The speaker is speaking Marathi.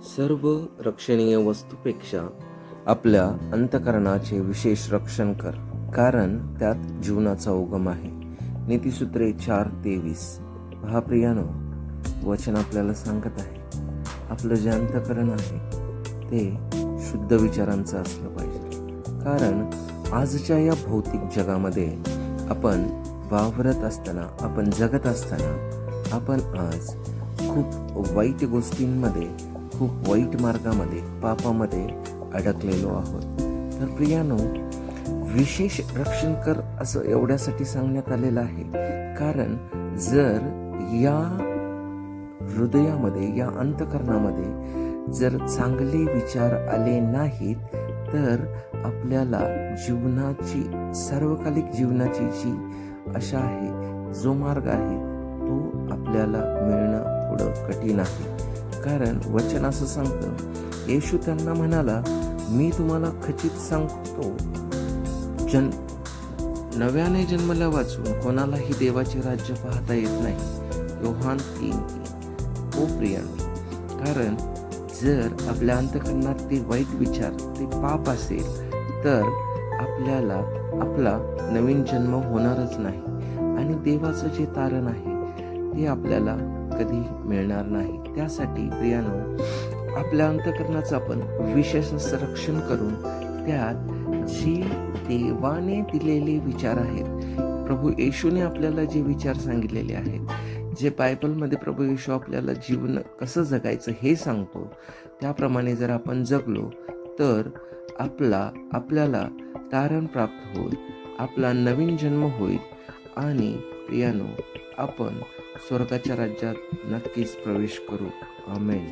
सर्व रक्षणीय वस्तूपेक्षा आपल्या अंतःकरणाचे विशेष रक्षण कर, कारण त्यात जीवनाचा उगम आहे. नीतिसूत्रे 4:23. पहा प्रियानो, वचन आपल्याला सांगत आहे, आपलं जे अंतःकरण आहे ते शुद्ध विचारांचं असलं पाहिजे. कारण आजच्या या भौतिक जगामध्ये आपण वावरत असताना, आपण जगत असताना, आपण आज खूप वाईट गोष्टींमध्ये, खूप वाईट मार्गामध्ये, पापामध्ये अडकलेलो आहोत. तर प्रियानो, विशेष रक्षण कर असं एवढ्यासाठी सांगण्यात आलेलं आहे, कारण जर या हृदयामध्ये, या अंतःकरणामध्ये जर चांगले विचार आले नाहीत, तर आपल्याला जीवनाची, सार्वकालिक जीवनाची जी आशा आहे, जो मार्ग आहे, तो आपल्याला मिळणं थोडं कठीण आहे. कारण वचन असं सांगतं, येशू त्यांना म्हणाला, मी तुम्हाला खचित सांगतो, नव्याने जन्मला वाचून कोणालाही देवाचे राज्य पाहता येत नाही. योहान 3:3. ओ प्रियानो, कारण जर आपल्या अंतःकरणात ते वाईट विचार, ते पाप असेल, तर आपल्याला आपला नवीन जन्म होणारच नाही आणि देवाचं जे तारण आहे ते आपल्याला कधी मिळणार नाही. त्यासाठी प्रियानो, आपल्या अंतःकरणाचं आपण विशेष रक्षण करून त्यात जे देवाने दिलेले विचार आहेत, प्रभू येशूने आपल्याला जे विचार सांगितलेले आहेत, जे बायबलमध्ये प्रभू येशू आपल्याला जीवन कसं जगायचं हे सांगतो, त्याप्रमाणे जर आपण जगलो तर आपल्याला तारण प्राप्त होईल, आपला नवीन जन्म होईल आणि प्रियानो, आपण स्वर्गाच्या राज्यात नक्कीच प्रवेश करू. आमेन.